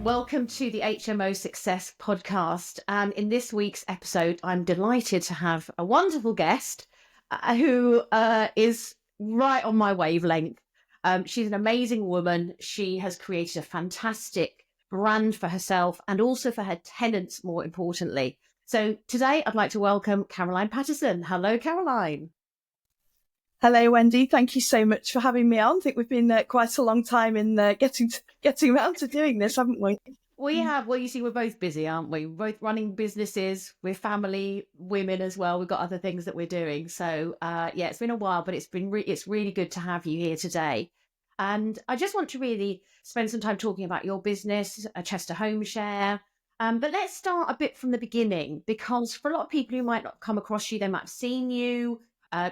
Welcome to the HMO Success Podcast. And in this week's episode, I'm delighted to have a wonderful guest who is right on my wavelength. She's an amazing woman. She has created a fantastic brand for herself and also for her tenants, more importantly. So today I'd like to welcome Caroline Pattinson. Hello, Caroline. Hello, Wendy. Thank you so much for having me on. I think we've been quite a long time in getting around to doing this, haven't we? We have. Well, you see, we're both busy, aren't we? We're both running businesses. We're family women as well. We've got other things that we're doing. So, yeah, it's been a while, but it's really good to have you here today. And I just want to really spend some time talking about your business, Chester Homeshare. But let's start a bit from the beginning, because for a lot of people who might not come across you, they might have seen you.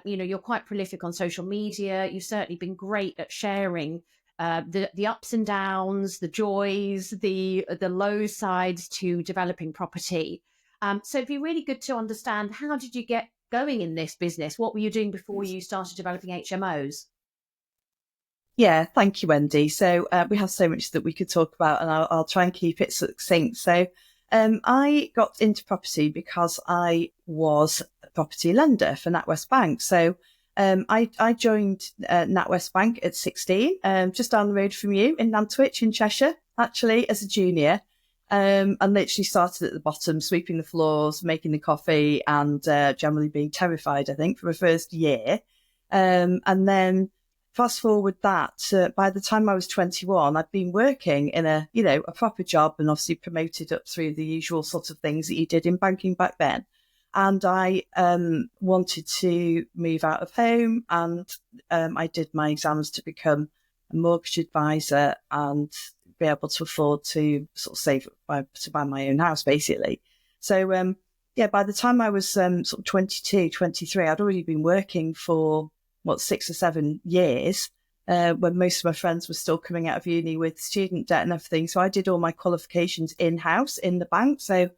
You're quite prolific on social media. You've certainly been great at sharing the ups and downs, the joys, the low sides to developing property. So it'd be really good to understand, how did you get going in this business? What were you doing before you started developing HMOs? Yeah, thank you, Wendy. So we have so much that we could talk about, and I'll try and keep it succinct. So I got into property because I was a property lender for NatWest Bank. So I joined NatWest Bank at 16, just down the road from you in Nantwich in Cheshire, actually, as a junior. And literally started at the bottom, sweeping the floors, making the coffee, and generally being terrified, I think, for my first year. And then fast forward that, by the time I was 21, I'd been working in a proper job, and obviously promoted up through the usual sort of things that you did in banking back then. And I wanted to move out of home, and I did my exams to become a mortgage advisor and be able to afford to sort of save to buy my own house, basically. So, by the time I was sort of 22, 23, I'd already been working for 6 or 7 years, when most of my friends were still coming out of uni with student debt and everything. So I did all my qualifications in-house in the bank. So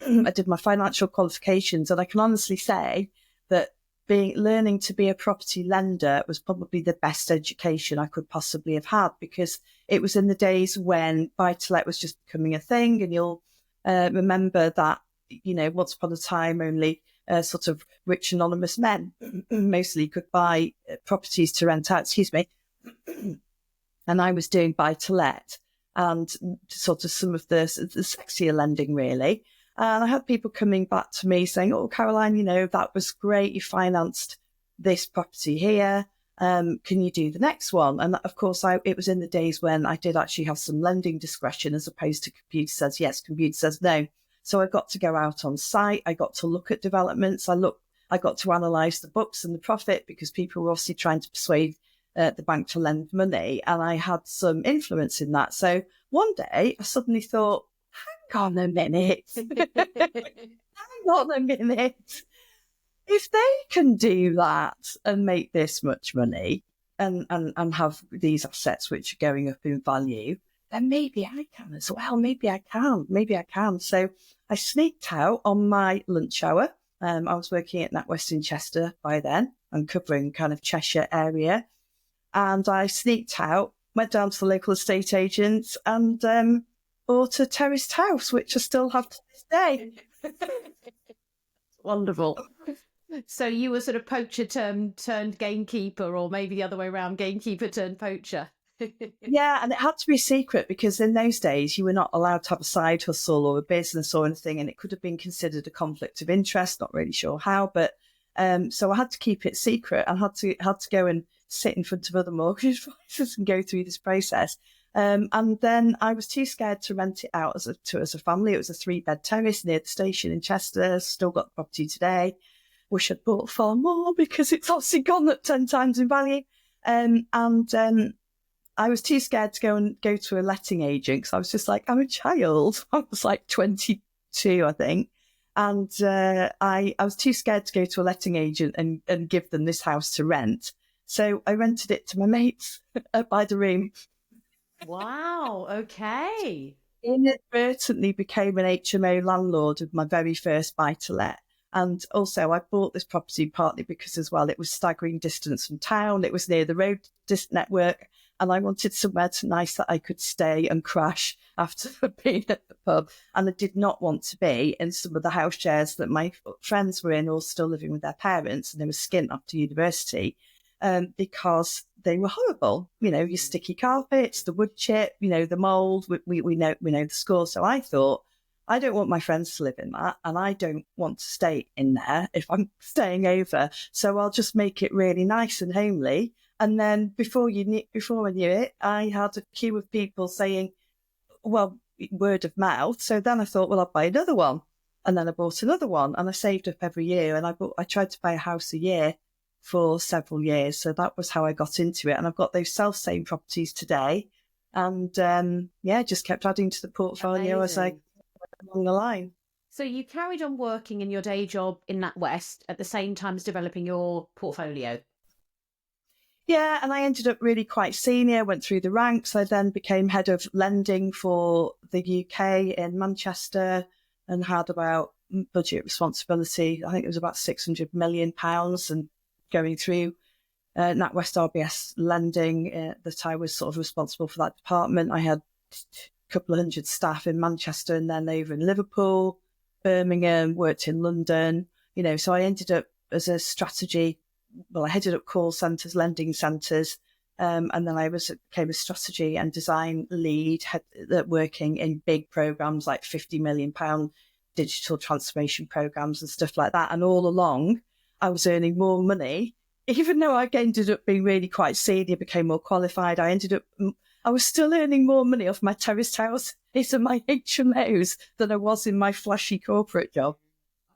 I did my financial qualifications, and I can honestly say that learning to be a property lender was probably the best education I could possibly have had, because it was in the days when buy-to-let was just becoming a thing. And you'll remember that, once upon a time, only sort of rich anonymous men mostly could buy properties to rent out, and I was doing buy-to-let and sort of some of the sexier lending, really. And I had people coming back to me saying, "Oh, Caroline, that was great. You financed this property here. Can you do the next one?" And of course, it was in the days when I did actually have some lending discretion, as opposed to computer says yes, computer says no. So I got to go out on site. I got to look at developments. I got to analyse the books and the profit, because people were obviously trying to persuade the bank to lend money, and I had some influence in that. So one day I suddenly thought, hang on a minute. If they can do that and make this much money and have these assets which are going up in value, then maybe I can as well. Maybe I can. So I sneaked out on my lunch hour. I was working at NatWest in Chester by then and covering kind of Cheshire area. And I sneaked out, went down to the local estate agents, and bought a terraced house, which I still have to this day. Wonderful. So you were sort of poacher turned gamekeeper, or maybe the other way around, gamekeeper turned poacher. Yeah, and it had to be a secret, because in those days you were not allowed to have a side hustle or a business or anything, and it could have been considered a conflict of interest. Not really sure how, but so I had to keep it secret, and had to go and sit in front of other mortgage advisors and go through this process. And then I was too scared to rent it out as a family. It was a 3-bed terrace near the station in Chester. Still got the property today. Wish I'd bought far more, because it's obviously gone up 10 times in value. I was too scared to go to a letting agent, because I was just like, I'm a child. I was like 22, I think. And I was too scared to go to a letting agent and give them this house to rent. So I rented it to my mates by the room. Wow, okay. Inadvertently became an HMO landlord of my very first buy-to-let. And also I bought this property partly because as well, it was staggering distance from town. It was near the road network. and I wanted somewhere nice that I could stay and crash after being at the pub. And I did not want to be in some of the house shares that my friends were in, or still living with their parents, and they were skint after university, because they were horrible. Your sticky carpets, the wood chip, the mould. We know the score. So I thought, I don't want my friends to live in that, and I don't want to stay in there if I'm staying over. So I'll just make it really nice and homely. And then before I knew it, I had a queue of people saying, well, word of mouth. So then I thought, well, I'll buy another one. And then I bought another one, and I saved up every year. And I tried to buy a house a year for several years. So that was how I got into it. And I've got those self-same properties today. And just kept adding to the portfolio as I along the line. So you carried on working in your day job in NatWest at the same time as developing your portfolio? Yeah, and I ended up really quite senior, went through the ranks. I then became head of lending for the UK in Manchester and had about budget responsibility. I think it was about £600 million, and going through NatWest RBS lending that I was sort of responsible for that department. I had couple of hundred staff in Manchester and then over in Liverpool, Birmingham, worked in London, so I ended up as a strategy, I headed up call centres, lending centres, and then I became a strategy and design lead, working in big programmes like £50 million digital transformation programmes and stuff like that. And all along, I was earning more money, even though I ended up being really quite senior, became more qualified. I was still earning more money off my terraced house and my HMOs than I was in my flashy corporate job,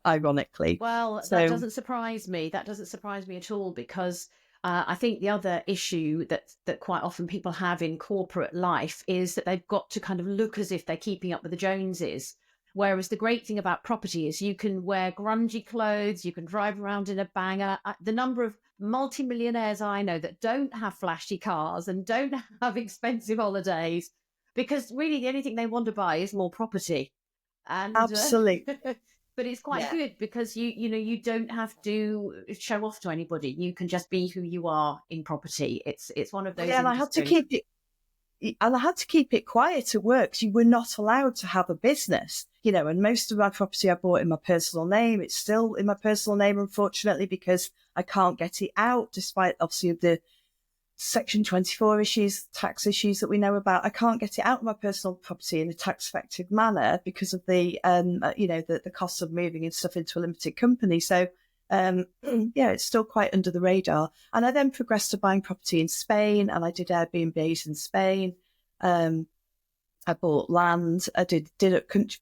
ironically. Well, that doesn't surprise me. That doesn't surprise me at all, because I think the other issue that quite often people have in corporate life is that they've got to kind of look as if they're keeping up with the Joneses. Whereas the great thing about property is you can wear grungy clothes, you can drive around in a banger. The number of multimillionaires I know that don't have flashy cars and don't have expensive holidays, because really the only thing they want to buy is more property. And absolutely. But it's quite good because you don't have to show off to anybody. You can just be who you are in property. It's one of those. Yeah, and I had to keep it quiet at work, because you were not allowed to have a business, and most of my property I bought in my personal name. It's still in my personal name, unfortunately, because I can't get it out, despite obviously the Section 24 issues, tax issues that we know about. I can't get it out of my personal property in a tax effective manner because of the cost of moving and stuff into a limited company. So it's still quite under the radar. And I then progressed to buying property in Spain, and I did Airbnbs in Spain. I bought land. I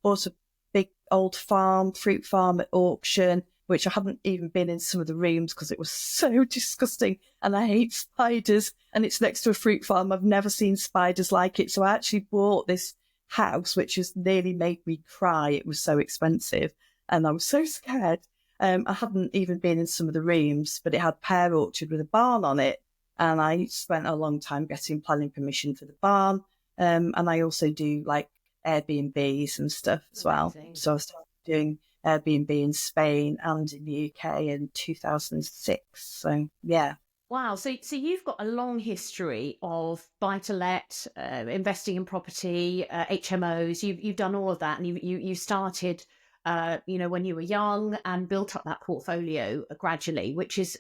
bought a big old fruit farm at auction, which I haven't even been in some of the rooms because it was so disgusting, and I hate spiders, and it's next to a fruit farm. I've never seen spiders like it. So I actually bought this house, which has nearly made me cry. It was so expensive, and I was so scared. I hadn't even been in some of the rooms, but it had pear orchard with a barn on it, and I spent a long time getting planning permission for the barn. And I also do like Airbnbs and stuff as well. So I started doing Airbnb in Spain and in the UK in 2006. So, yeah. Wow. So you've got a long history of buy-to-let, investing in property, HMOs. You've done all of that, and you started, when you were young, and built up that portfolio gradually, which is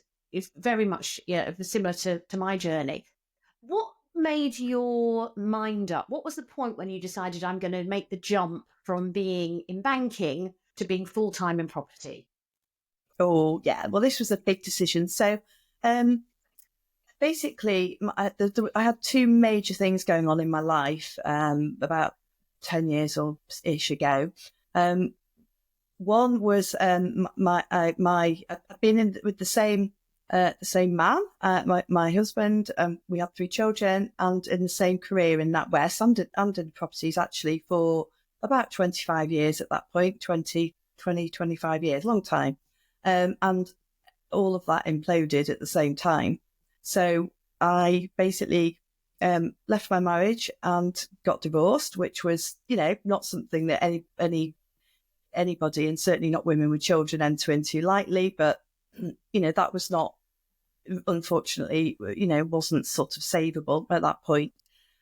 very much similar to my journey. What made your mind up? What was the point when you decided, I'm going to make the jump from being in banking to being full-time in property? Oh, yeah. Well, this was a big decision. So basically, I had two major things going on in my life about 10 years or ish ago. One was I've been with the same man, my husband. We had 3 children, and in the same career in NatWest and in properties actually for about 25 years at that point, 25 years, long time. And all of that imploded at the same time. So I basically left my marriage and got divorced, which was, not something that anybody, and certainly not women with children, enter into lightly. But, that was not unfortunately, wasn't sort of savable at that point.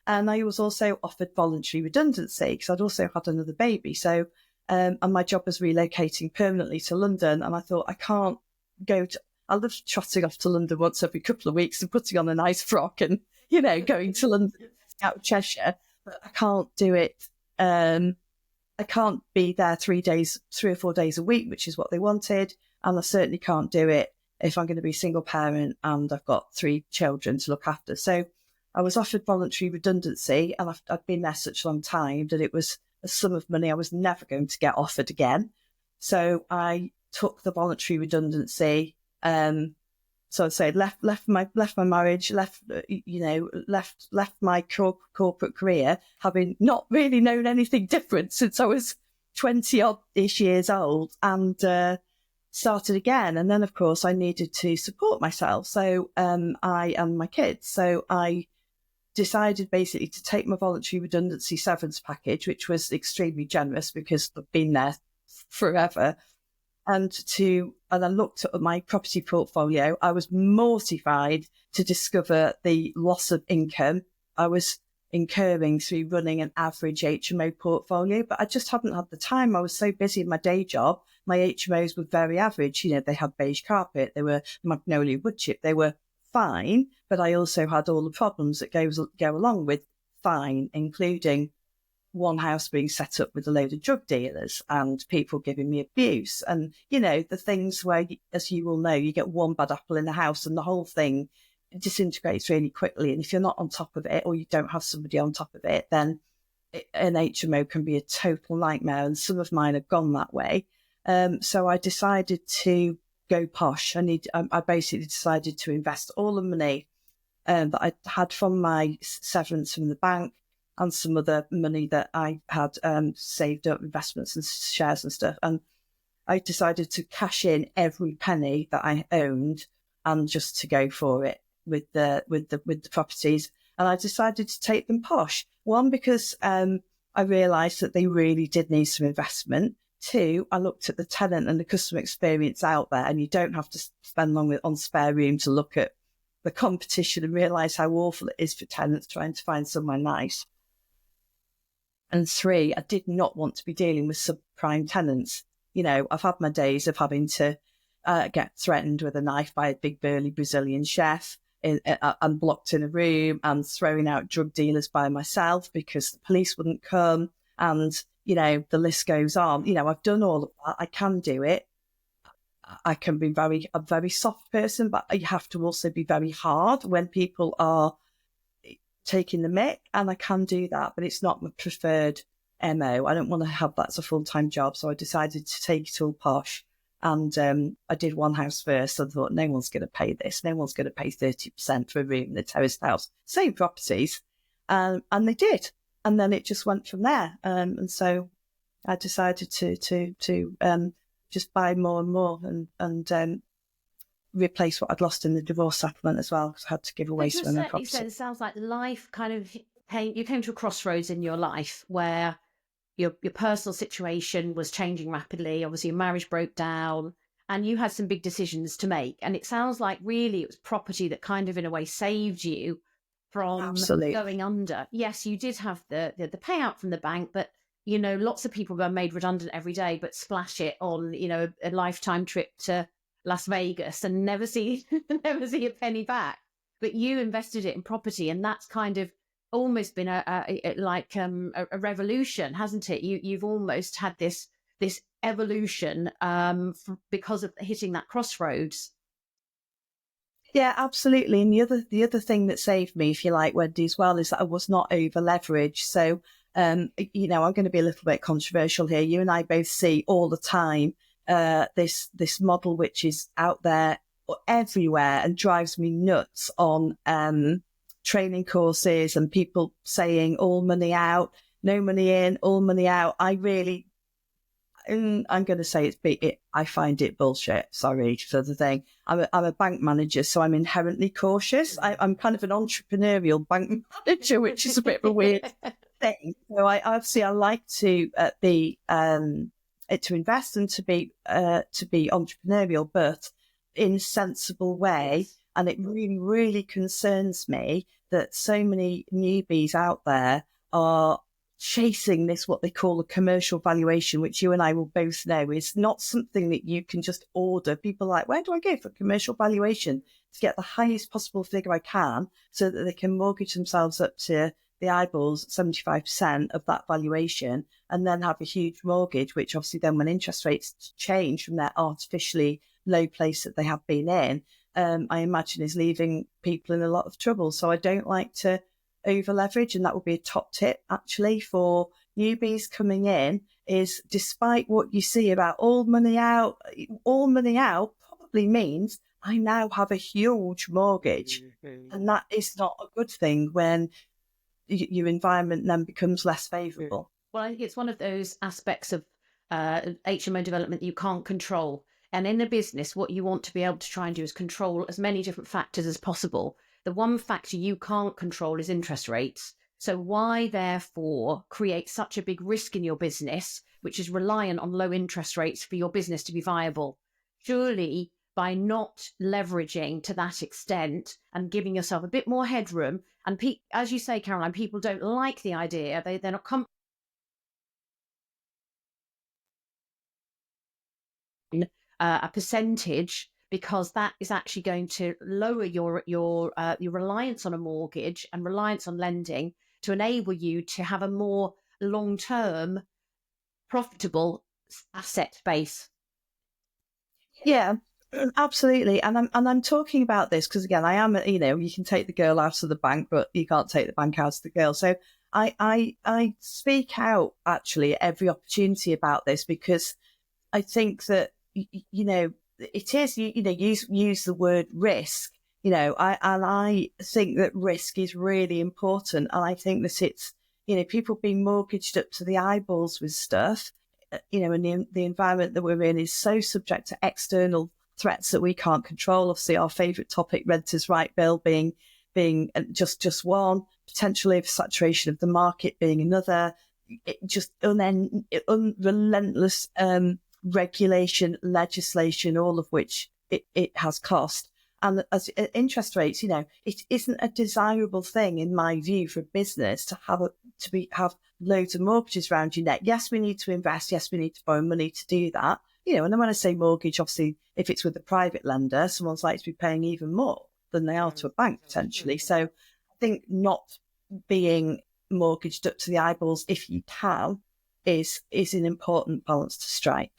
And I was also offered voluntary redundancy because I'd also had another baby. So, and my job was relocating permanently to London. And I thought, I can't go to, I love trotting off to London once every couple of weeks and putting on a nice frock and, going to London out of Cheshire. But I can't do it. I can't be there 3 or 4 days a week, which is what they wanted. And I certainly can't do it if I'm going to be a single parent and I've got 3 children to look after. So I was offered voluntary redundancy, and I'd been there such a long time that it was a sum of money I was never going to get offered again. So I took the voluntary redundancy. So I'd say left my marriage, left my corporate career, having not really known anything different since I was 20-odd-ish years old, and started again. And then, of course, I needed to support myself. So I and my kids. So I decided basically to take my voluntary redundancy severance package, which was extremely generous because I've been there forever. And I looked at my property portfolio. I was mortified to discover the loss of income I was incurring through running an average HMO portfolio, but I just hadn't had the time. I was so busy in my day job. My HMOs were very average. They had beige carpet, they were magnolia wood chip, they were fine, but I also had all the problems that go along with fine, including one house being set up with a load of drug dealers and people giving me abuse. And, the things where, as you will know, you get one bad apple in the house and the whole thing disintegrates really quickly. And if you're not on top of it, or you don't have somebody on top of it, then an HMO can be a total nightmare. And some of mine have gone that way. So I decided to go posh. I basically decided to invest all the money that I had from my severance from the bank, and some other money that I had saved up, investments and shares and stuff. And I decided to cash in every penny that I owned and just to go for it with the properties. And I decided to take them posh. One, because I realised that they really did need some investment. 2, I looked at the tenant and the customer experience out there, and you don't have to spend long on spare room to look at the competition and realise how awful it is for tenants trying to find somewhere nice. And 3, I did not want to be dealing with subprime tenants. I've had my days of having to get threatened with a knife by a big burly Brazilian chef and blocked in a room, and throwing out drug dealers by myself because the police wouldn't come. And, the list goes on. I've done all of that. I can do it. I can be a very soft person, but you have to also be very hard when people are taking the mick, and I can do that, but it's not my preferred MO. I don't want to have that as a full-time job, so I decided to take it all posh. And I did one house first. I thought, no one's going to pay this. No one's going to pay 30% for a room in a terraced house. Same properties. And they did. And then it just went from there. And so I decided to just buy more and more and replace what I'd lost in the divorce settlement as well, because I had to give away some of my property. It sounds like life kind of you came to a crossroads in your life where your personal situation was changing rapidly. Obviously, your marriage broke down and you had some big decisions to make. And it sounds like really it was property that kind of in a way saved you from Absolutely. Going under. Yes, you did have the payout from the bank, but lots of people are made redundant every day, but splash it on, a lifetime trip to Las Vegas and never see a penny back. But you invested it in property, and that's kind of almost been a revolution, hasn't it? You've almost had this evolution because of hitting that crossroads. Yeah, absolutely. And the other thing that saved me, if you like, Wendy, as well, is that I was not over leveraged. So I'm going to be a little bit controversial here. You and I both see all the time this model which is out there everywhere and drives me nuts on training courses and people saying all money out, no money in, all money out. I'm going to say I find it bullshit. Sorry for the thing. I'm a bank manager, so I'm inherently cautious. I'm kind of an entrepreneurial bank manager, which is a bit of a weird thing. So I like to be to invest and to be entrepreneurial, but in a sensible way. And it really, really concerns me that so many newbies out there are chasing this, what they call a commercial valuation, which you and I will both know is not something that you can just order. People are like, where do I go for commercial valuation to get the highest possible figure I can so that they can mortgage themselves up to the eyeballs, 75% of that valuation, and then have a huge mortgage, which obviously then when interest rates change from their artificially low place that they have been in, I imagine is leaving people in a lot of trouble. So I don't like to over leverage, and that would be a top tip actually for newbies coming in, is despite what you see about all money out probably means I now have a huge mortgage. And that is not a good thing when your environment then becomes less favourable. Well, I think it's one of those aspects of HMO development you can't control. And in a business, what you want to be able to try and do is control as many different factors as possible. The one factor you can't control is interest rates. So why, therefore, create such a big risk in your business, which is reliant on low interest rates for your business to be viable? Surely, by not leveraging to that extent and giving yourself a bit more headroom, and as you say, Caroline, people don't like the idea. They're not comfortable. A percentage, because that is actually going to lower your reliance on a mortgage and reliance on lending to enable you to have a more long-term profitable asset base. Yeah, absolutely. And I'm talking about this because again, I am, you can take the girl out of the bank, but you can't take the bank out of the girl. So I speak out actually at every opportunity about this because I think that, it is, use the word risk, I think that risk is really important. And I think that it's, people being mortgaged up to the eyeballs with stuff, and the environment that we're in is so subject to external threats that we can't control. Obviously, our favourite topic, renters' right bill, being just one, potential oversaturation of the market being another, just relentless regulation, legislation, all of which it has cost. And as interest rates, it isn't a desirable thing, in my view, for business to have loads of mortgages around your neck. Yes, we need to invest. Yes, we need to borrow money to do that. And then when I say mortgage, obviously, if it's with a private lender, someone's likely to be paying even more than they are to a bank potentially. So I think not being mortgaged up to the eyeballs, if you can, is an important balance to strike.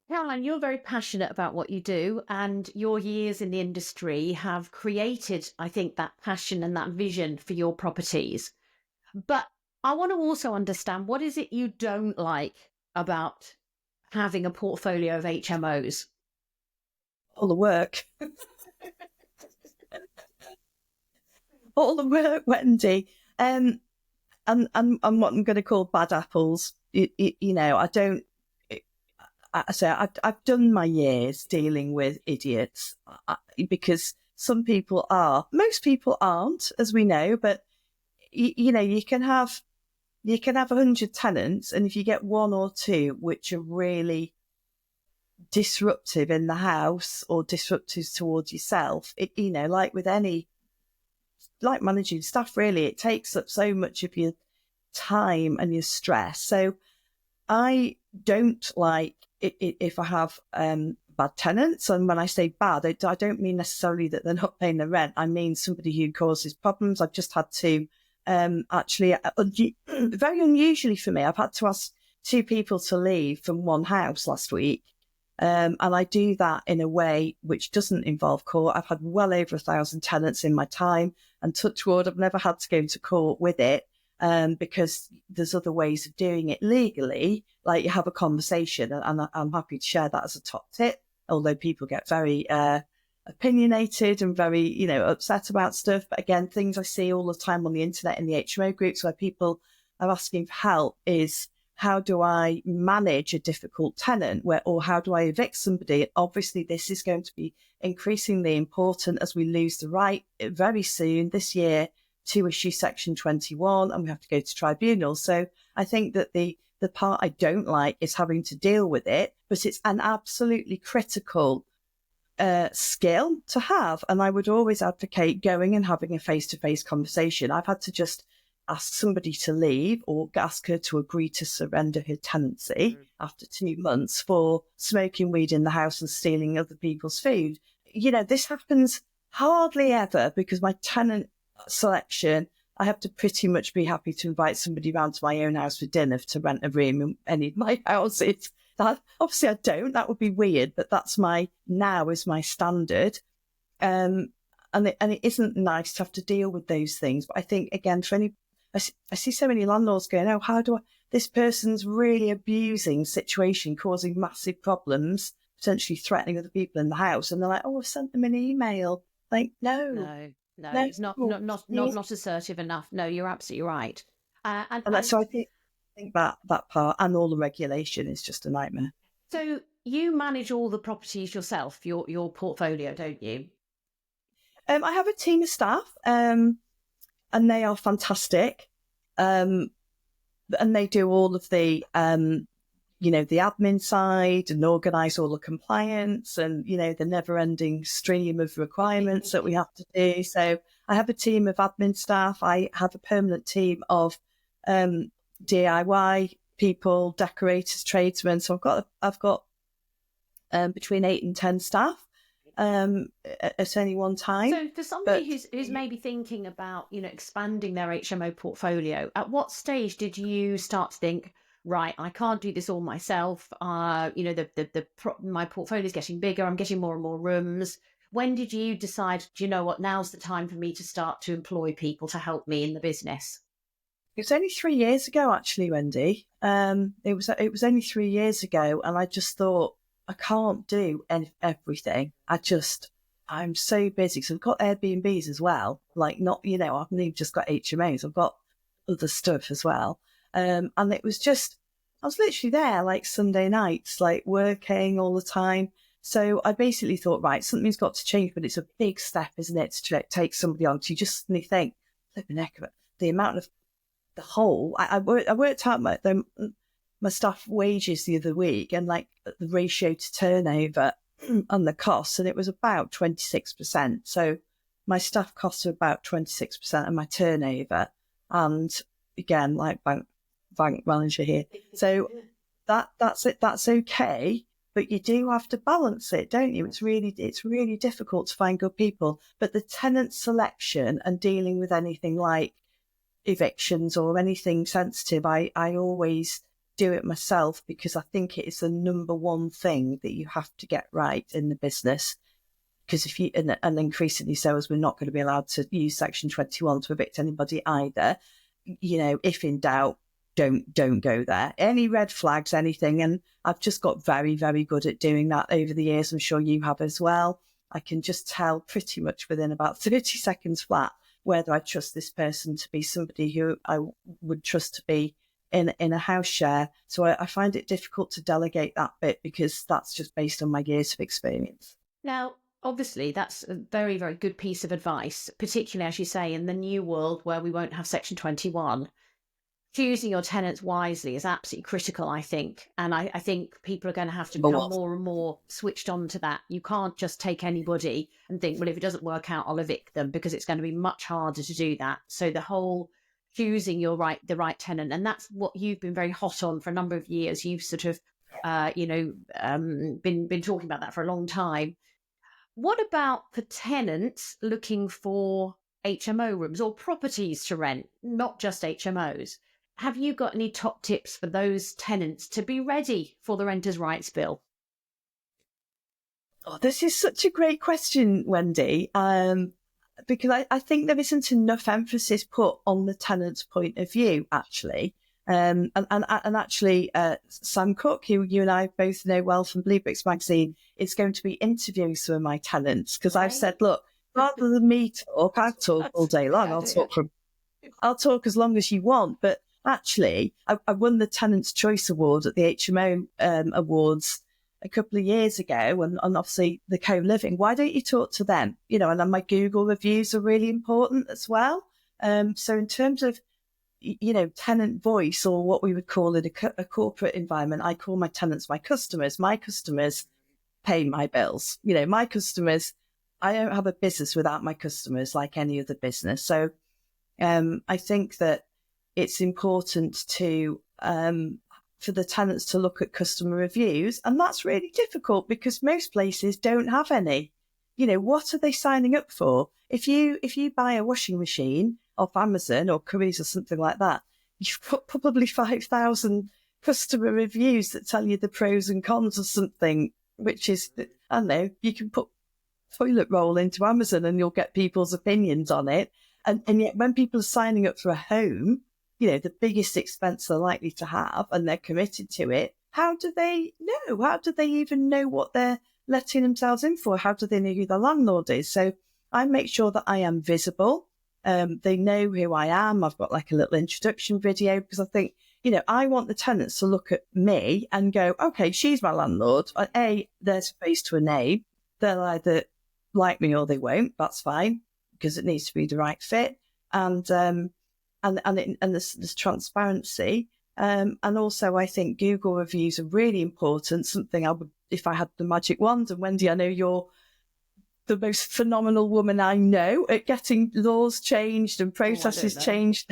Caroline, you're very passionate about what you do, and your years in the industry have created, I think, that passion and that vision for your properties. But I want to also understand, what is it you don't like about having a portfolio of HMOs? All the work. All the work, Wendy. And what I'm going to call bad apples. I don't. I've done my years dealing with idiots because some people are. Most people aren't, as we know. But you can have 100 tenants, and if you get one or two which are really disruptive in the house or disruptive towards yourself, like with any, like managing staff, really, it takes up so much of your time and your stress. So I don't like it if I have bad tenants. And when I say bad, I don't mean necessarily that they're not paying the rent. I mean somebody who causes problems. I've just had to actually, very unusually for me, I've had to ask 2 people to leave from one house last week. And I do that in a way which doesn't involve court. I've had well over 1,000 tenants in my time, and touch wood, I've never had to go to court with it. Because there's other ways of doing it legally, like you have a conversation, and I'm happy to share that as a top tip, although people get very opinionated and very, upset about stuff. But again, things I see all the time on the internet in the HMO groups where people are asking for help is, how do I manage a difficult tenant, or how do I evict somebody? Obviously, this is going to be increasingly important as we lose the right very soon this year to issue Section 21, and we have to go to tribunal. So I think that the part I don't like is having to deal with it, but it's an absolutely critical skill to have. And I would always advocate going and having a face-to-face conversation. I've had to just ask somebody to leave or ask her to agree to surrender her tenancy after 2 months for smoking weed in the house and stealing other people's food. This happens hardly ever because my tenant selection, I have to pretty much be happy to invite somebody round to my own house for dinner to rent a room in any of my houses. That obviously I don't. That would be weird, but that's my standard. And it isn't nice to have to deal with those things. But I think again, I see so many landlords going, oh, this person's really abusing situation, causing massive problems, potentially threatening other people in the house. And they're like, oh, I've sent them an email. Like, no, it's not assertive enough. No, you're absolutely right. So I think that part and all the regulation is just a nightmare. So you manage all the properties yourself, your portfolio, don't you? I have a team of staff, and they are fantastic. And they do all of the, the admin side and organise all the compliance and, the never-ending stream of requirements that we have to do. So I have a team of admin staff. I have a permanent team of DIY people, decorators, tradesmen. So I've got between 8 and 10 staff at any one time. So for somebody who's maybe thinking about, expanding their HMO portfolio, at what stage did you start to think, right, I can't do this all myself. My portfolio is getting bigger. I'm getting more and more rooms. When did you decide, do you know what, now's the time for me to start to employ people to help me in the business? It was only 3 years ago, actually, Wendy. It was only 3 years ago, and I just thought, I can't do everything. I'm so busy. So I've got Airbnbs as well. Like not, I haven't even just got HMOs. I've got other stuff as well. And it was just, I was literally there like Sunday nights, like working all the time. So I basically thought, right, something's got to change, but it's a big step, isn't it, to take somebody on. So you just suddenly think, flipping heck of it, the amount of the whole, I worked out my staff wages the other week and like the ratio to turnover and the costs, and it was about 26%. So my staff costs are about 26% of my turnover. And again, like bank manager here. So that's it. That's okay. But you do have to balance it, don't you? It's really difficult to find good people. But the tenant selection and dealing with anything like evictions or anything sensitive, I always do it myself because I think it is the number one thing that you have to get right in the business. Because if you, and increasingly so, as we're not going to be allowed to use Section 21 to evict anybody either, if in doubt, don't go there. Any red flags, anything. And I've just got very, very good at doing that over the years. I'm sure you have as well. I can just tell pretty much within about 30 seconds flat whether I trust this person to be somebody who I would trust to be in a house share. So I find it difficult to delegate that bit because that's just based on my years of experience. Now, obviously, that's a very, very good piece of advice, particularly, as you say, in the new world where we won't have Section 21. Choosing your tenants wisely is absolutely critical, I think. And I think people are going to have to become more and more switched on to that. You can't just take anybody and think, well, if it doesn't work out, I'll evict them, because it's going to be much harder to do that. So the whole choosing the right tenant, and that's what you've been very hot on for a number of years. You've sort of, been talking about that for a long time. What about for tenants looking for HMO rooms or properties to rent, not just HMOs? Have you got any top tips for those tenants to be ready for the Renters' Rights Bill? Oh, this is such a great question, Wendy, because I think there isn't enough emphasis put on the tenant's point of view, actually. And actually, Sam Cook, who you and I both know well from Blue Bricks magazine, is going to be interviewing some of my tenants because I've said, look, rather than me talk, I talk all day long. I'll talk as long as you want. But actually, I won the Tenants Choice Award at the HMO Awards a couple of years ago, and obviously the Co-Living. Why don't you talk to them? And then my Google reviews are really important as well. So in terms of tenant voice, or what we would call in a corporate environment, I call my tenants my customers. My customers pay my bills. My customers, I don't have a business without my customers like any other business. So I think that it's important to for the tenants to look at customer reviews, and that's really difficult because most places don't have any. What are they signing up for? If you buy a washing machine off Amazon or Currys or something like that, you've got probably 5,000 customer reviews that tell you the pros and cons of something, which is, I don't know, you can put toilet roll into Amazon and you'll get people's opinions on it. And yet when people are signing up for a home, the biggest expense they're likely to have, and they're committed to it, how do they know? How do they even know what they're letting themselves in for? How do they know who the landlord is? So I make sure that I am visible. They know who I am. I've got like a little introduction video because I think, I want the tenants to look at me and go, okay, she's my landlord. There's a face to a name. They'll either like me or they won't. That's fine because it needs to be the right fit. And there's transparency. And also I think Google reviews are really important. Something I would, if I had the magic wand, and Wendy, I know you're the most phenomenal woman I know at getting laws changed and processes changed.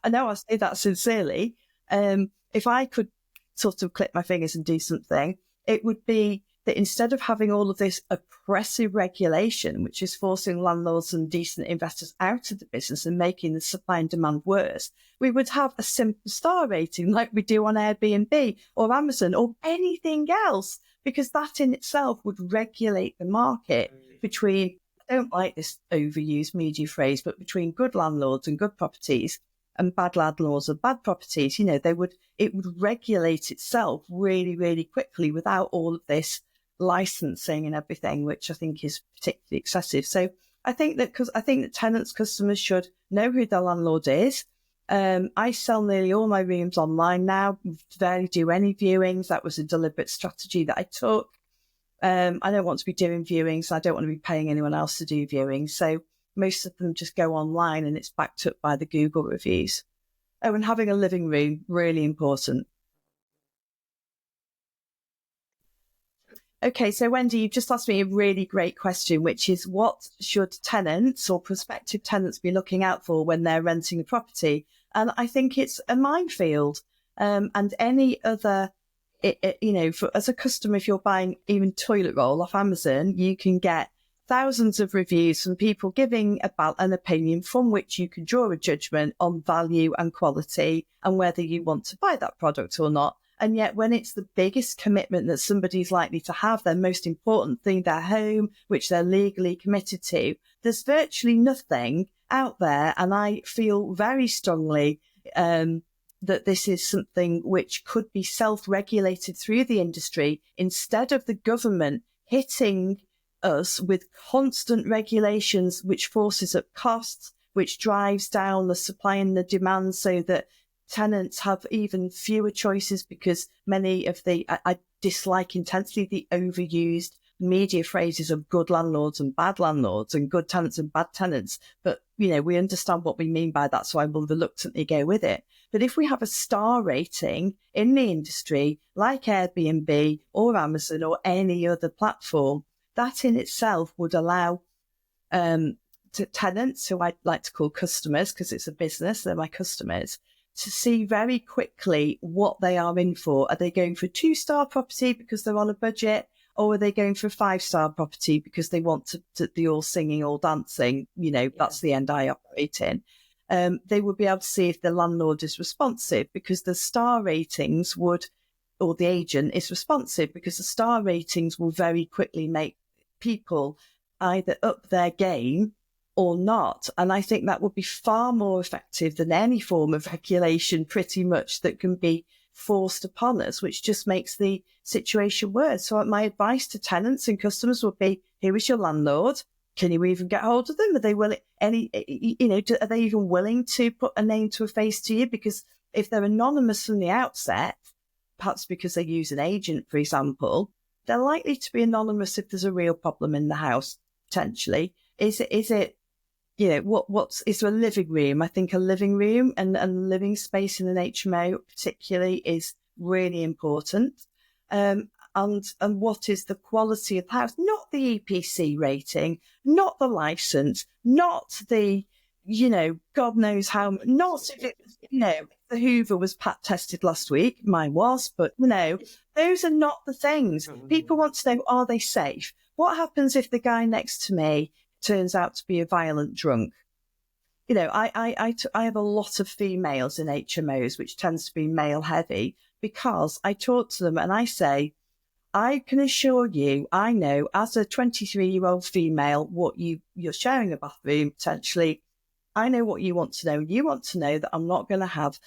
I know I say that sincerely. If I could sort of clip my fingers and do something, it would be that instead of having all of this oppressive regulation, which is forcing landlords and decent investors out of the business and making the supply and demand worse, we would have a simple star rating like we do on Airbnb or Amazon or anything else, because that in itself would regulate the market between, I don't like this overused media phrase, but between good landlords and good properties and bad landlords and bad properties. It would regulate itself really, really quickly without all of this licensing and everything, which I think is particularly excessive. So I think that tenants, customers should know who their landlord is. I sell nearly all my rooms online now. Barely do any viewings. That was a deliberate strategy that I took. I don't want to be doing viewings. I don't want to be paying anyone else to do viewings. So most of them just go online and it's backed up by the Google reviews. Oh, and having a living room, really important. Okay, so Wendy, you've just asked me a really great question, which is what should tenants or prospective tenants be looking out for when they're renting a property? And I think it's a minefield. And any other, as a customer, if you're buying even toilet roll off Amazon, you can get thousands of reviews from people giving about an opinion from which you can draw a judgment on value and quality and whether you want to buy that product or not. And yet when it's the biggest commitment that somebody's likely to have, their most important thing, their home, which they're legally committed to, there's virtually nothing out there. And I feel very strongly that this is something which could be self-regulated through the industry instead of the government hitting us with constant regulations, which forces up costs, which drives down the supply and the demand so that tenants have even fewer choices, because many of I dislike intensely the overused media phrases of good landlords and bad landlords and good tenants and bad tenants. But, we understand what we mean by that, so I will reluctantly go with it. But if we have a star rating in the industry, like Airbnb or Amazon or any other platform, that in itself would allow to tenants, who I like to call customers because it's a business, they're my customers, to see very quickly what they are in for. Are they going for a 2-star property because they're on a budget, or are they going for a 5-star property because they want to the all singing, all dancing? That's the end I operate in. They would be able to see if the landlord is responsive, because the star ratings would, or the agent is responsive, because the star ratings will very quickly make people either up their game or not. And I think that would be far more effective than any form of regulation, pretty much, that can be forced upon us, which just makes the situation worse. So my advice to tenants and customers would be, who is your landlord? Can you even get hold of them? Are they willing, are they even willing to put a name to a face to you? Because if they're anonymous from the outset, perhaps because they use an agent, for example, they're likely to be anonymous if there's a real problem in the house, potentially. Is there a living room? I think a living room and living space in an HMO particularly is really important. And and what is the quality of the house, not the EPC rating, not the license, not the, God knows how, not if it, the Hoover was pat tested last week. Mine was, but those are not the things. People want to know, are they safe? What happens if the guy next to me turns out to be a violent drunk? I have a lot of females in HMOs, which tends to be male heavy, because I talk to them and I say, I can assure you, I know as a 23-year-old female, what you're sharing a bathroom potentially. I know what you want to know. You want to know that I'm not going to have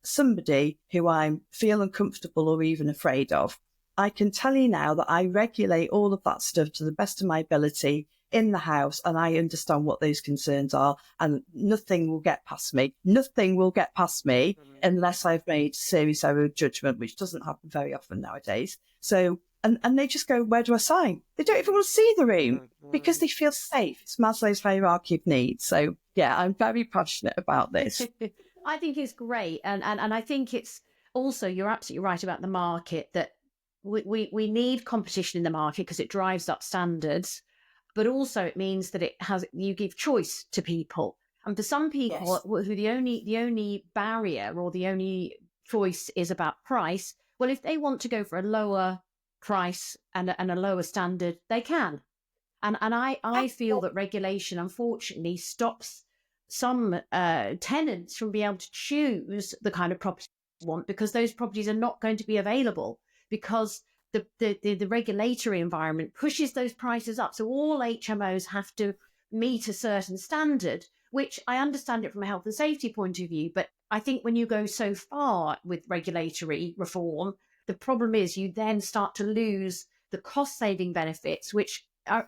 somebody who I feel uncomfortable or even afraid of. I can tell you now that I regulate all of that stuff to the best of my ability in the house, and I understand what those concerns are, and nothing will get past me. Nothing will get past me unless I've made serious error of judgment, which doesn't happen very often nowadays. So, and they just go, where do I sign? They don't even want to see the room because they feel safe. It's Maslow's hierarchy of needs. So, yeah, I'm very passionate about this. I think it's great. And I think it's also, you're absolutely right about the market, that we need competition in the market because it drives up standards. But also it means that you give choice to people. And for some people who the only barrier or the only choice is about price, well, if they want to go for a lower price and a lower standard, they can. And I feel that regulation, unfortunately, stops some tenants from being able to choose the kind of property they want, because those properties are not going to be available, because the regulatory environment pushes those prices up. So all HMOs have to meet a certain standard, which I understand it from a health and safety point of view. But I think when you go so far with regulatory reform, the problem is you then start to lose the cost saving benefits, which are,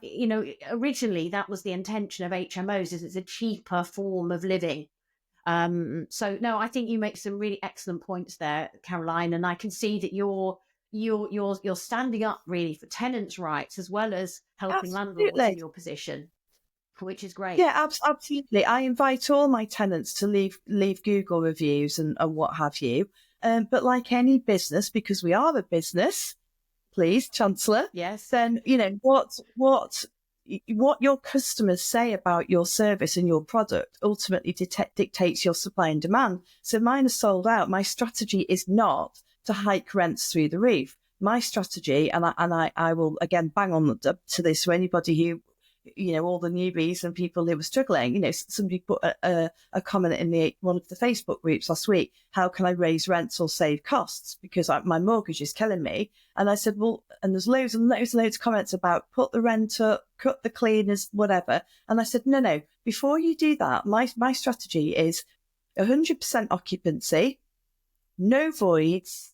originally that was the intention of HMOs, is it's a cheaper form of living. So no, I think you make some really excellent points there, Caroline, and I can see that you're standing up really for tenants' rights as well as helping landlords in your position, which is great. Yeah, absolutely. I invite all my tenants to leave Google reviews and what have you. But like any business, because we are a business, please, Chancellor. Yes. Then what your customers say about your service and your product ultimately dictates your supply and demand. So mine are sold out. My strategy is not to hike rents through the roof. My strategy, and I will again bang on to this for anybody who, all the newbies and people who were struggling. Somebody put a comment in one of the Facebook groups last week. How can I raise rents or save costs? Because my mortgage is killing me. And I said, well, and there's loads and loads and loads of comments about put the rent up, cut the cleaners, whatever. And I said, no, before you do that, my strategy is 100% occupancy, no voids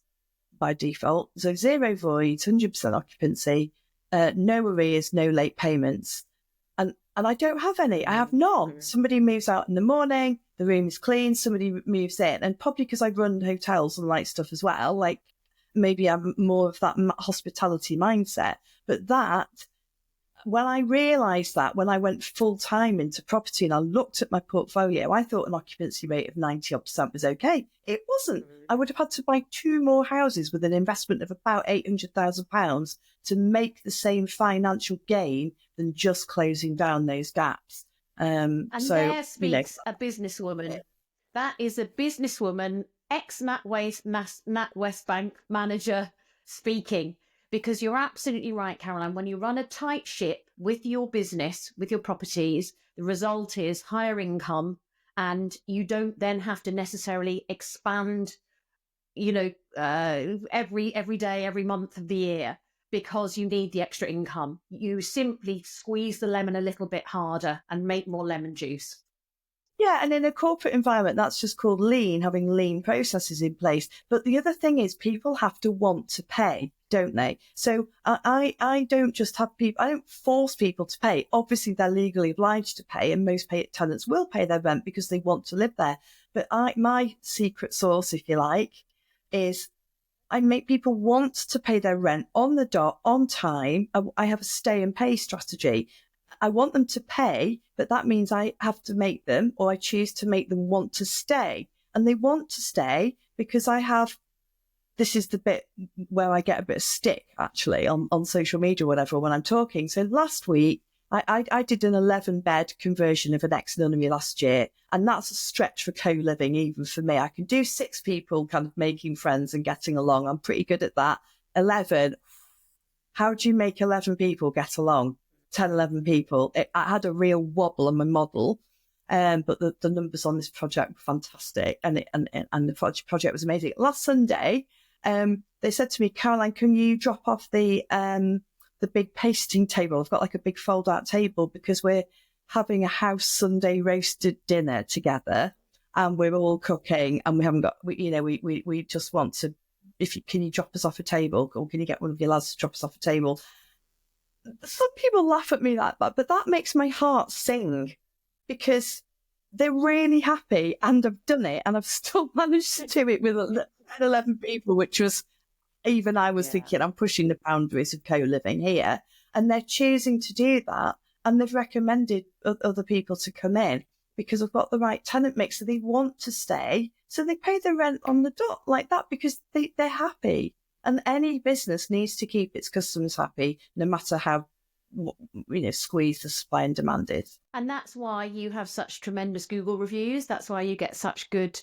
by default. So 0 voids, 100% occupancy, no arrears, no late payments. And I don't have any. I have none. Somebody moves out in the morning, the room is clean, somebody moves in. And probably because I run hotels and like stuff as well, like maybe I'm more of that hospitality mindset. But when I realised that, when I went full time into property and I looked at my portfolio, I thought an occupancy rate of 90% was okay. It wasn't. I would have had to buy 2 more houses with an investment of about £800,000 to make the same financial gain than just closing down those gaps. And there speaks a businesswoman. That is a businesswoman, ex-NatWest Bank manager speaking. Because you're absolutely right, Caroline. When you run a tight ship with your business, with your properties, the result is higher income, and you don't then have to necessarily expand, every day, every month of the year, because you need the extra income. You simply squeeze the lemon a little bit harder and make more lemon juice. Yeah, and in a corporate environment, that's just called lean, having lean processes in place. But the other thing is people have to want to pay, don't they? So I don't just have people, I don't force people to pay. Obviously, they're legally obliged to pay, and most tenants will pay their rent because they want to live there. But my secret sauce, if you like, is I make people want to pay their rent on the dot, on time. I have a stay and pay strategy. I want them to pay, but that means I have to make them, or I choose to make them want to stay. And they want to stay because I have this is the bit where I get a bit of stick actually on social media or whatever when I'm talking. So last week, I did an 11-bed conversion of an ex-Nunnery last year, and that's a stretch for co-living even for me. I can do 6 people kind of making friends and getting along. I'm pretty good at that. 11, how do you make 11 people get along? 10, 11 people. I had a real wobble on my model, but the numbers on this project were fantastic, and the project was amazing. Last Sunday, they said to me, Caroline, can you drop off the big pasting table? I've got like a big fold-out table because we're having a house Sunday roasted dinner together, and we're all cooking, and we haven't got, we just want to. Can you drop us off a table, or can you get one of your lads to drop us off a table? Some people laugh at me like that, but that makes my heart sing because they're really happy, and I've done it, and I've still managed to do it with 11 people, which was, even I was thinking, I'm pushing the boundaries of co-living here, and they're choosing to do that, and they've recommended other people to come in because I've got the right tenant mix, so they want to stay, so they pay the rent on the dot like that because they're happy. And any business needs to keep its customers happy, no matter how squeezed the supply and demand is. And that's why you have such tremendous Google reviews. That's why you get such good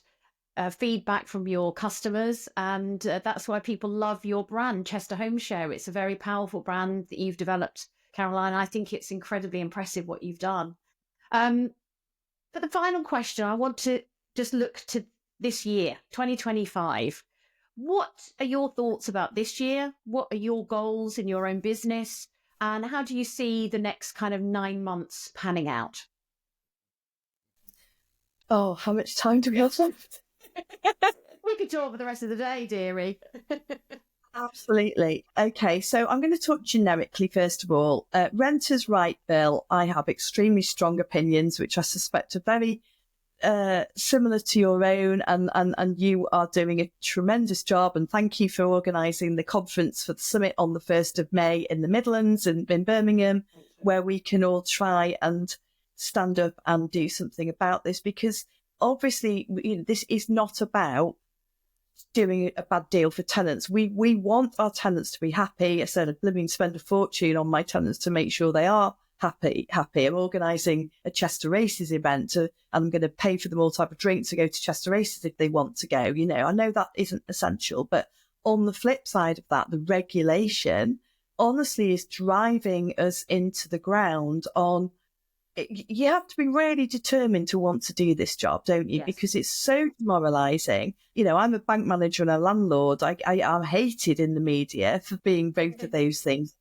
feedback from your customers, and that's why people love your brand, Chester Homeshare. It's a very powerful brand that you've developed, Caroline. I think it's incredibly impressive what you've done. For the final question, I want to just look to this year, 2025. What are your thoughts about this year? What are your goals in your own business? And how do you see the next kind of 9 months panning out? Oh, how much time do we have left? We could talk for the rest of the day, dearie. Absolutely. Okay, so I'm going to talk generically first of all. Renters' Right Bill, I have extremely strong opinions, which I suspect are very similar to your own, and you are doing a tremendous job, and thank you for organising the conference for the summit on the 1st of May in the Midlands and in Birmingham, where we can all try and stand up and do something about this, because obviously this is not about doing a bad deal for tenants. We want our tenants to be happy. I said I'd spend a fortune on my tenants to make sure they are happy. I'm organising a Chester Races event, and I'm going to pay for them all type of drinks to go to Chester Races if they want to go. I know that isn't essential, but on the flip side of that, the regulation honestly is driving us into the ground on. You have to be really determined to want to do this job, don't you? Yes. Because it's so demoralising. I'm a bank manager and a landlord. I'm hated in the media for being both of those things.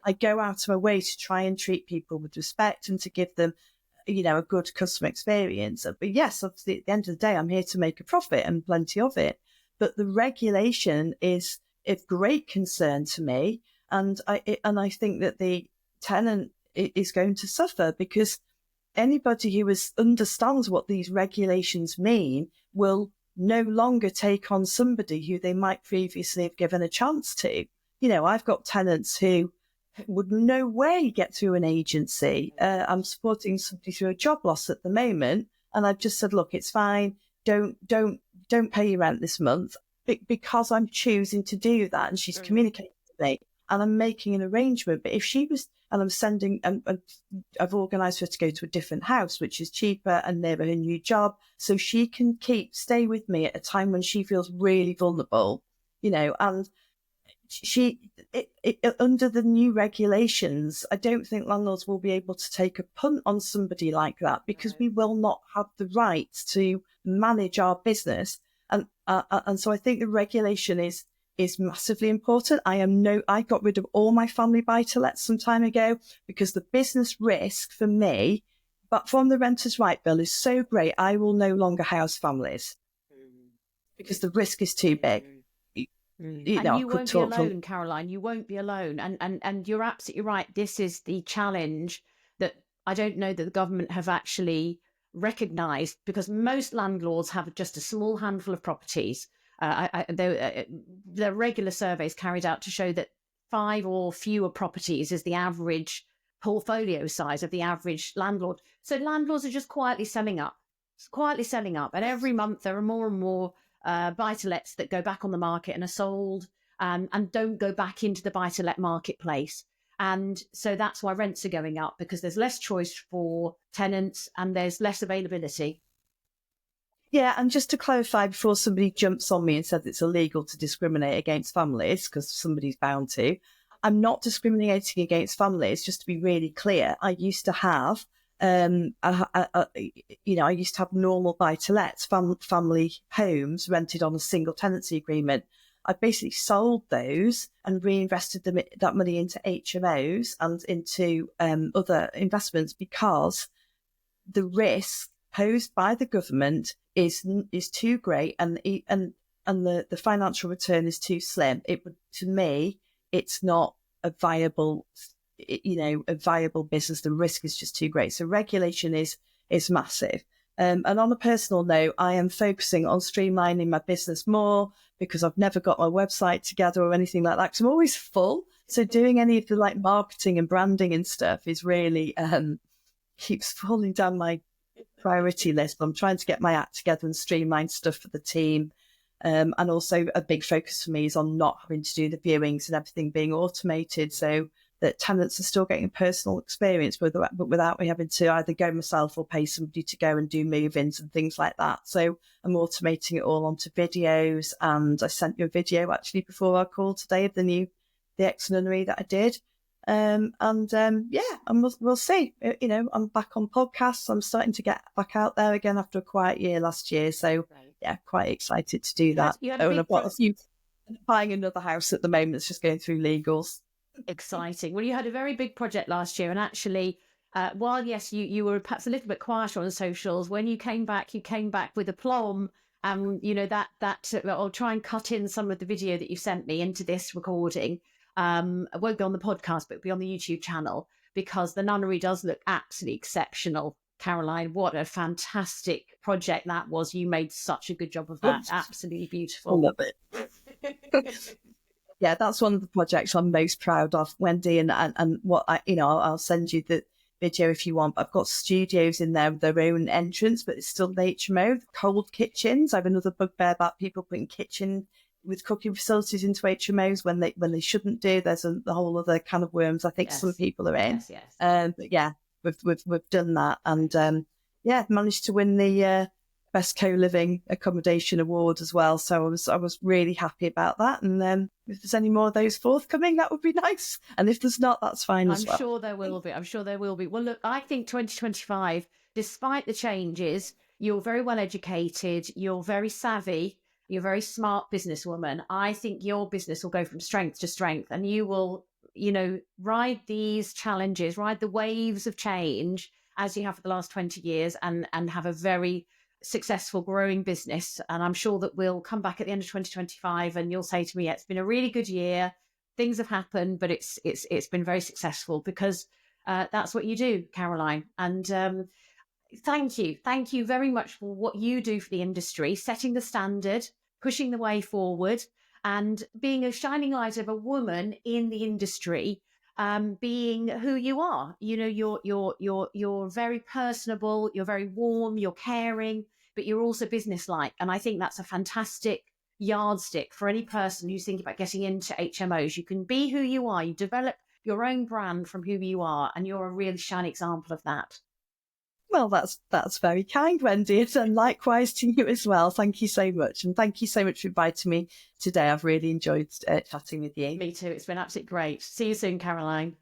I go out of my way to try and treat people with respect and to give them, a good customer experience. But yes, obviously, at the end of the day, I'm here to make a profit, and plenty of it. But the regulation is of great concern to me, and I think that the tenant is going to suffer, because anybody who understands what these regulations mean will no longer take on somebody who they might previously have given a chance to. I've got tenants who would no way get through an agency. I'm supporting somebody through a job loss at the moment, and I've just said, look, it's fine. Don't pay your rent this month, because I'm choosing to do that, and she's communicating with me, and I'm making an arrangement. But if she was, and I'm sending, I've organised for her to go to a different house, which is cheaper and near her new job, so she can stay with me at a time when she feels really vulnerable, and under the new regulations, I don't think landlords will be able to take a punt on somebody like that, because we will not have the right to manage our business. And so I think the regulation is massively important. I got rid of all my family buy-to-lets some time ago, because the business risk for me, but from the Renters' Right Bill, is so great. I will no longer house families because the risk is too big. And you won't be alone, Caroline. You won't be alone. And you're absolutely right. This is the challenge that I don't know that the government have actually recognised, because most landlords have just a small handful of properties. There are regular surveys carried out to show that 5 or fewer properties is the average portfolio size of the average landlord. So landlords are just quietly selling up. And every month there are more and more buy-to-lets that go back on the market and are sold and don't go back into the buy-to-let marketplace. And so that's why rents are going up, because there's less choice for tenants and there's less availability. Yeah, and just to clarify before somebody jumps on me and says it's illegal to discriminate against families, because somebody's bound to, I'm not discriminating against families, just to be really clear. I used to have, I used to have normal buy-to-lets, family homes rented on a single tenancy agreement. I basically sold those and reinvested that money into HMOs and into other investments, because the risk posed by the government is too great, and the financial return is too slim. It would, to me, it's not a viable business. The risk is just too great. So regulation is massive. And on a personal note, I am focusing on streamlining my business more, because I've never got my website together or anything like that, because I'm always full. So doing any of the marketing and branding and stuff is really keeps falling down my priority list. I'm trying to get my act together and streamline stuff for the team. And also a big focus for me is on not having to do the viewings and everything being automated, so that tenants are still getting a personal experience, but without me having to either go myself or pay somebody to go and do move-ins and things like that. So I'm automating it all onto videos, and I sent you a video actually before our call today of the ex-Nunnery that I did. And we'll see. I'm back on podcasts. I'm starting to get back out there again after a quiet year last year. So yeah, quite excited to do that. I've got buying another house at the moment. It's just going through legals. Exciting. Well, you had a very big project last year, and actually, while yes, you were perhaps a little bit quieter on the socials, when you came back with aplomb. I'll try and cut in some of the video that you sent me into this recording. It won't be on the podcast, but it'll be on the YouTube channel, because the Nunnery does look absolutely exceptional. Caroline, what a fantastic project that was. You made such a good job of that. Absolutely beautiful. I love it. Yeah, that's one of the projects I'm most proud of, Wendy. And what I'll send you the video if you want. I've got studios in there with their own entrance, but it's still the HMO, cold kitchens. I have another bugbear about people putting kitchen with cooking facilities into HMOs when they shouldn't do. There's a whole other can of worms I think some people are in. Yes. But yeah, we've done that, and managed to win the Best Co-Living Accommodation Award as well. So I was really happy about that. And if there's any more of those forthcoming, that would be nice. And if there's not, that's fine as well. I'm sure there will be. Well, look, I think 2025, despite the changes, you're very well educated, you're very savvy, you're a very smart businesswoman. I think your business will go from strength to strength, and you will, ride these challenges, ride the waves of change as you have for the last 20 years, and have a very successful growing business. And I'm sure that we'll come back at the end of 2025 and you'll say to me, it's been a really good year. Things have happened, but it's been very successful, because that's what you do, Caroline. And thank you very much for what you do for the industry, setting the standard, pushing the way forward, and being a shining light of a woman in the industry, being who you are. You're very personable, you're very warm, you're caring, but you're also businesslike. And I think that's a fantastic yardstick for any person who's thinking about getting into HMOs. You can be who you are, you develop your own brand from who you are, and you're a really shining example of that. Well, that's very kind, Wendy, and likewise to you as well. Thank you so much, and thank you so much for inviting me today. I've really enjoyed chatting with you. Me too. It's been absolutely great. See you soon, Caroline.